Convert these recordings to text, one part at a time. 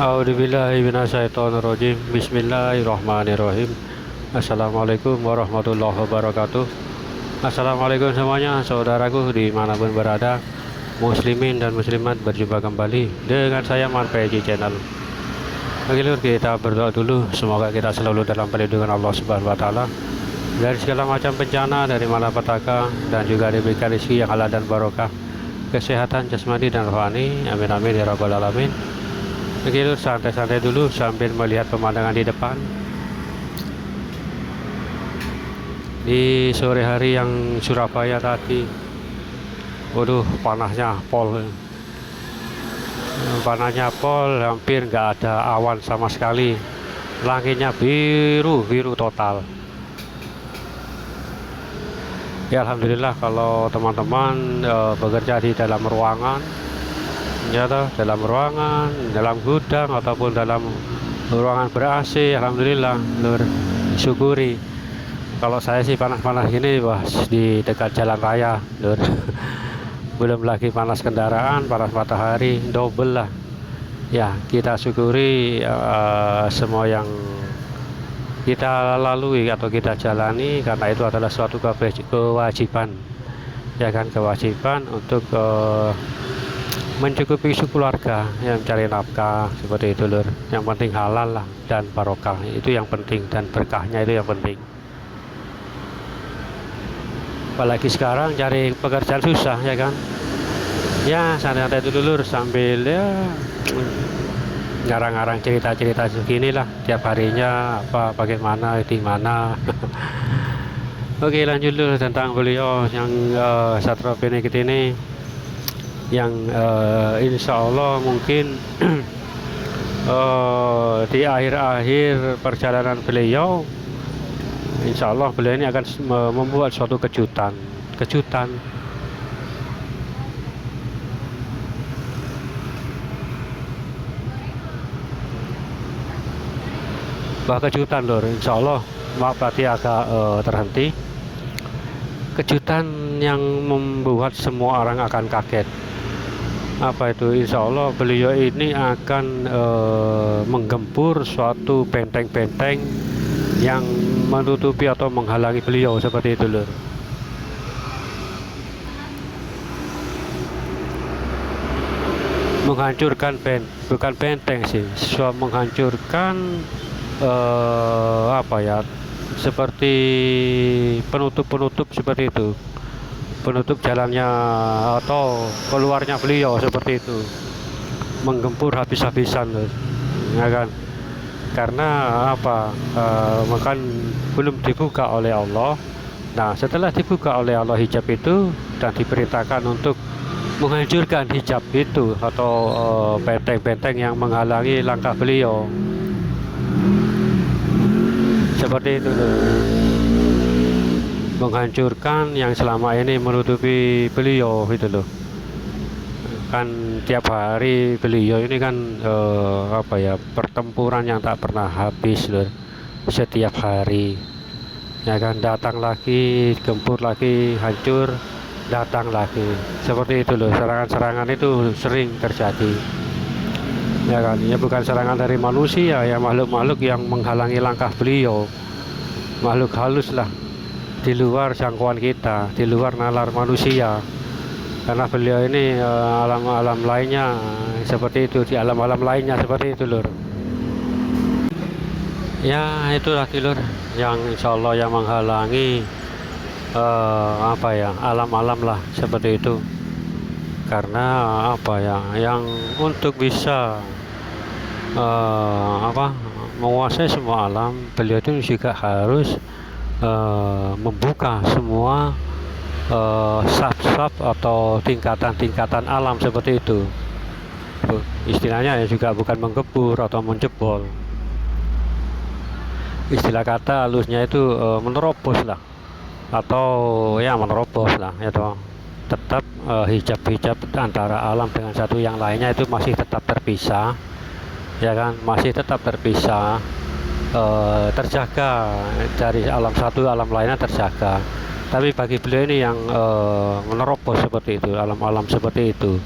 A'udzubillahi minasyaitonirrajim. Bismillahirrahmanirrahim. Assalamualaikum warahmatullahi wabarakatuh. Assalamualaikum semuanya, saudaraku dimanapun berada, muslimin dan muslimat, berjumpa kembali dengan saya Marpeji Channel. Oke lur, kita berdoa dulu, semoga kita selalu dalam perlindungan Allah Subhanahu wa taala dari segala macam bencana, dari malapetaka, dan juga diberikan rezeki yang halal dan barokah, kesehatan jasmani dan rohani. Amin amin ya rabbal alamin. Oke lur, santai-santai dulu sambil melihat pemandangan di depan. Di sore hari yang Surabaya tadi, waduh, panasnya pol. Panasnya pol, hampir nggak ada awan sama sekali. Langitnya biru total. Ya alhamdulillah, kalau teman-teman bekerja di dalam ruangan, ya toh, dalam ruangan, dalam gudang ataupun dalam ruangan ber-AC, alhamdulillah lur, syukuri. Kalau saya sih panas-panas gini, wah, di dekat jalan raya lur. Belum lagi panas kendaraan, panas matahari, double lah. Ya, kita syukuri semua yang kita lalui atau kita jalani, karena itu adalah suatu kewajiban, ya kan, kewajiban untuk mencukupi keluarga yang mencari nafkah, seperti itu lur. Yang penting halal lah dan barokah, itu yang penting, dan berkahnya itu yang penting. Apalagi sekarang cari pekerjaan susah, ya kan. Ya santai-santai dulu lur, sambil ya ngarang-ngarang cerita-cerita segini lah tiap harinya, apa bagaimana di mana. Oke, lanjut dulu tentang beliau yang Satrio Piningit ini, yang insya Allah mungkin di akhir-akhir perjalanan beliau, insya Allah beliau ini akan membuat suatu kejutan. Kejutan lor, insya Allah. Maaf tadi agak terhenti. Kejutan yang membuat semua orang akan kaget. Apa itu? Insya Allah beliau ini akan menggempur suatu benteng-benteng yang menutupi atau menghalangi beliau, seperti itu lur. Menghancurkan bukan benteng sih, menghancurkan apa ya, seperti penutup seperti itu, penutup jalannya atau keluarnya beliau, seperti itu. Menggempur habis-habisan, ya kan, karena apa, makan belum dibuka oleh Allah. Nah, setelah dibuka oleh Allah hijab itu dan diperintahkan untuk menghancurkan hijab itu atau benteng-benteng yang menghalangi langkah beliau, seperti itu loh. Menghancurkan yang selama ini menutupi beliau itu loh. Kan tiap hari beliau ini kan apa ya, pertempuran yang tak pernah habis loh. Setiap hari, ya kan, datang lagi, gempur lagi, hancur, datang lagi, seperti itu loh. Serangan-serangan itu sering terjadi, ya kan. Ya bukan serangan dari manusia, ya makhluk-makhluk yang menghalangi langkah beliau, makhluk halus lah, di luar jangkauan kita, di luar nalar manusia. Karena beliau ini alam-alam lainnya seperti itu, di alam-alam lainnya seperti itu lur. Ya itulah lur, yang insya Allah yang menghalangi apa ya, alam-alam lah, seperti itu. Karena apa ya, yang untuk bisa apa, menguasai semua alam, beliau itu juga harus membuka semua sub-sub atau tingkatan-tingkatan alam, seperti itu. Istilahnya ya juga bukan menggebur atau menjebol, istilah kata halusnya itu menerobos lah, atau ya menerobos lah, ya toh. Tetap hijab-hijab antara alam dengan satu yang lainnya itu masih tetap terpisah, ya kan, masih tetap terpisah, terjaga dari alam satu alam lainnya terjaga. Tapi bagi beliau ini yang menerobos seperti itu, alam-alam seperti itu.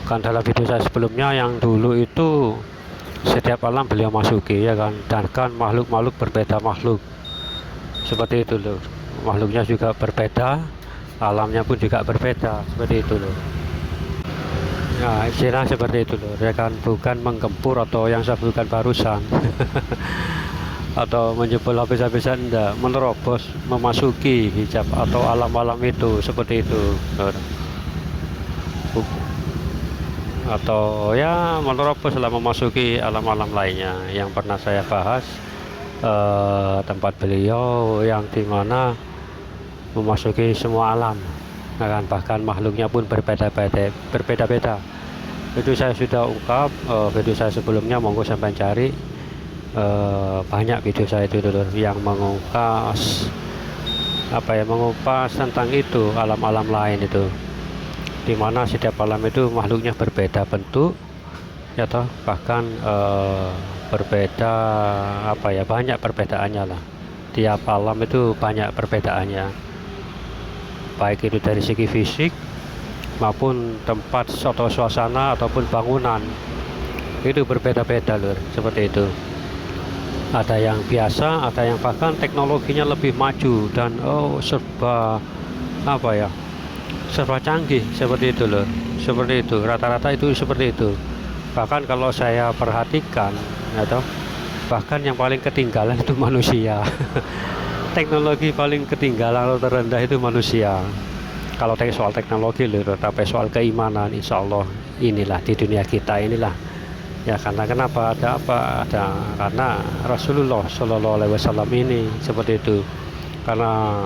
Kan dalam video saya sebelumnya yang dulu itu setiap alam beliau masuki ya kan, dan kan makhluk-makhluk berbeda makhluk seperti itu loh, makhluknya juga berbeda, alamnya pun juga berbeda seperti itu loh. Nah, istilah seperti itu loh, ya kan, bukan menggempur atau yang saya sebutkan barusan atau menjebol habis-habisan, enggak, menerobos, memasuki hijab atau alam-alam itu seperti itu loh. Atau ya menerobos lah, memasuki alam-alam lainnya yang pernah saya bahas, tempat beliau yang dimana memasuki semua alam, bahkan makhluknya pun berbeda-beda. Itu saya sudah ungkap, video saya sebelumnya, monggo sampai cari, banyak video saya itu dulu yang mengupas mengupas tentang itu alam-alam lain itu, dimana setiap alam itu makhluknya berbeda bentuk ya toh, bahkan berbeda banyak perbedaannya lah. Tiap alam itu banyak perbedaannya, baik itu dari segi fisik maupun tempat atau suasana ataupun bangunan, itu berbeda-beda lur, seperti itu. Ada yang biasa, ada yang bahkan teknologinya lebih maju dan serba serba canggih seperti itu lur, seperti itu, rata-rata itu seperti itu. Bahkan kalau saya perhatikan atau bahkan yang paling ketinggalan itu manusia. Teknologi paling ketinggalan atau terendah itu manusia. Kalau soal teknologi loh, tapi soal keimanan, insya Allah inilah di dunia kita inilah ya. Karena kenapa, karena Rasulullah Shallallahu Alaihi Wasallam ini seperti itu, karena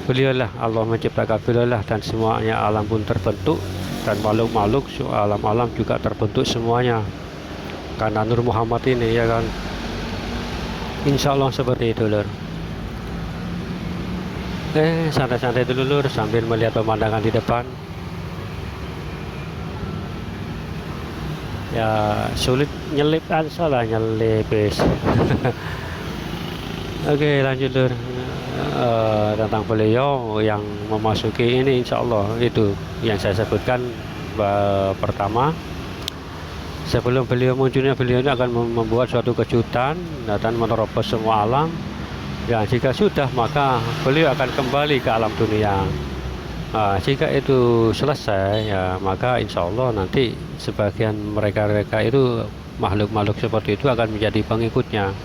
beliaulah Allah menciptakan beliaulah, dan semuanya alam pun terbentuk, dan makhluk-makhluk alam-alam juga terbentuk semuanya karena Nur Muhammad ini ya kan. Insya Allah seperti itu lur. Santai-santai dulu lur, sambil melihat pemandangan di depan. Ya sulit nyelip, salah nyelip. Oke, lanjut lur. Tentang beliau yang memasuki ini, insya Allah itu yang saya sebutkan pertama. Sebelum beliau munculnya, beliau ini akan membuat suatu kejutan dan menerobos semua alam. Ya, jika sudah, maka beliau akan kembali ke alam dunia. Jika itu selesai, ya maka insya Allah nanti sebagian mereka itu, makhluk-makhluk seperti itu, akan menjadi pengikutnya.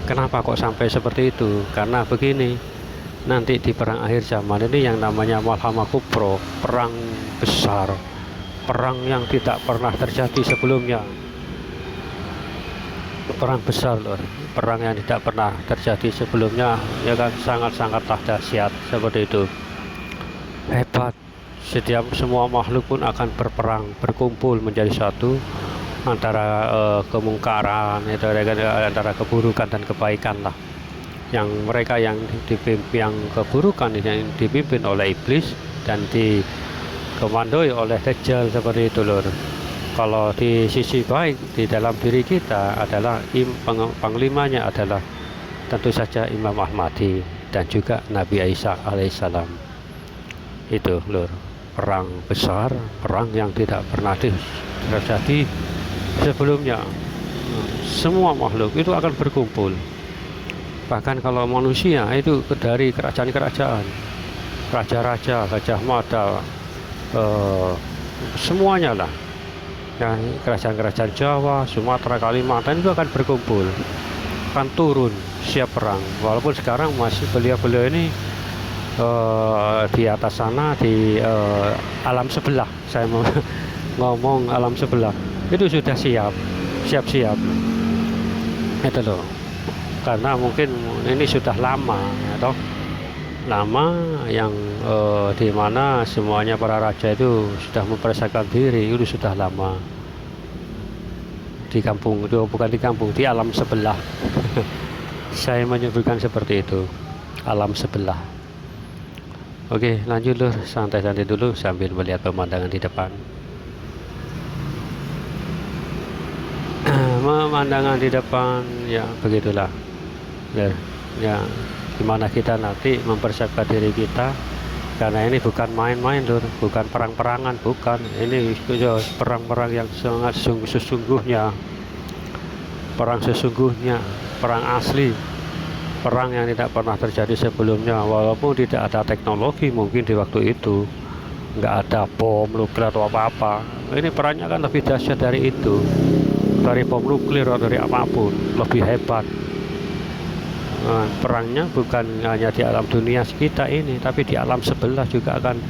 Kenapa kok sampai seperti itu? Karena begini, nanti di perang akhir zaman ini yang namanya Malhamah Kubro, perang besar, perang yang tidak pernah terjadi sebelumnya, perang besar lor, perang yang tidak pernah terjadi sebelumnya ya kan, sangat-sangatlah dahsyat seperti itu, hebat. Semua makhluk pun akan berperang, berkumpul menjadi satu, antara kemungkaran itu, antara keburukan dan kebaikan lah. Yang mereka yang keburukan yang dipimpin oleh iblis dan dikomandoi oleh Dajjal seperti itu lur. Kalau di sisi baik di dalam diri kita adalah panglimanya adalah tentu saja Imam Ahmadi dan juga Nabi Isa alaihissalam. Itu lur, perang besar, perang yang tidak pernah terjadi sebelumnya. Semua makhluk itu akan berkumpul. Bahkan kalau manusia itu dari kerajaan-kerajaan, raja-raja, Gajah Mada, semuanya lah, ya, kerajaan-kerajaan Jawa, Sumatera, Kalimantan itu akan berkumpul, akan turun siap perang. Walaupun sekarang masih beliau ini di atas sana, di alam sebelah, saya mau ngomong alam sebelah itu sudah siap-siap itu loh. Karena mungkin ini sudah lama atau lama yang di mana semuanya para raja itu sudah mempersiapkan diri, itu sudah lama di kampung itu, bukan di kampung, di alam sebelah. Saya menyebutkan seperti itu, alam sebelah. Oke, lanjut lur, santai-santai dulu sambil melihat pemandangan di depan. Pemandangan di depan ya begitulah ya, dimana kita nanti mempersiapkan diri kita karena ini bukan main-main loh, bukan perang-perangan, bukan, ini ya, perang-perang yang sangat sesungguhnya, perang sesungguhnya, perang asli, perang yang tidak pernah terjadi sebelumnya. Walaupun tidak ada teknologi mungkin di waktu itu, nggak ada bom nuklir atau apa-apa, ini perangnya kan lebih dahsyat dari itu, dari bom nuklir atau dari apapun, lebih hebat. Perangnya bukan hanya di alam dunia kita ini, tapi di alam sebelah juga akan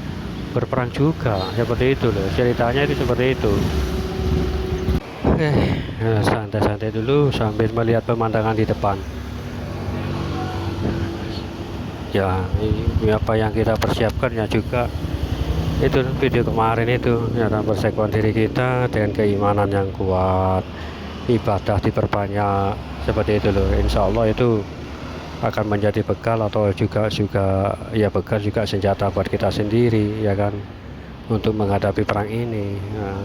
berperang juga, seperti itu loh ceritanya, itu seperti itu. Oke, santai-santai dulu sambil melihat pemandangan di depan. Ya, ini apa yang kita persiapkan ya juga itu video kemarin itu, ya, mempersiapkan diri kita dengan keimanan yang kuat, ibadah diperbanyak, seperti itu loh. Insya Allah itu akan menjadi bekal, atau juga ya bekal juga senjata buat kita sendiri, ya kan, untuk menghadapi perang ini. Nah,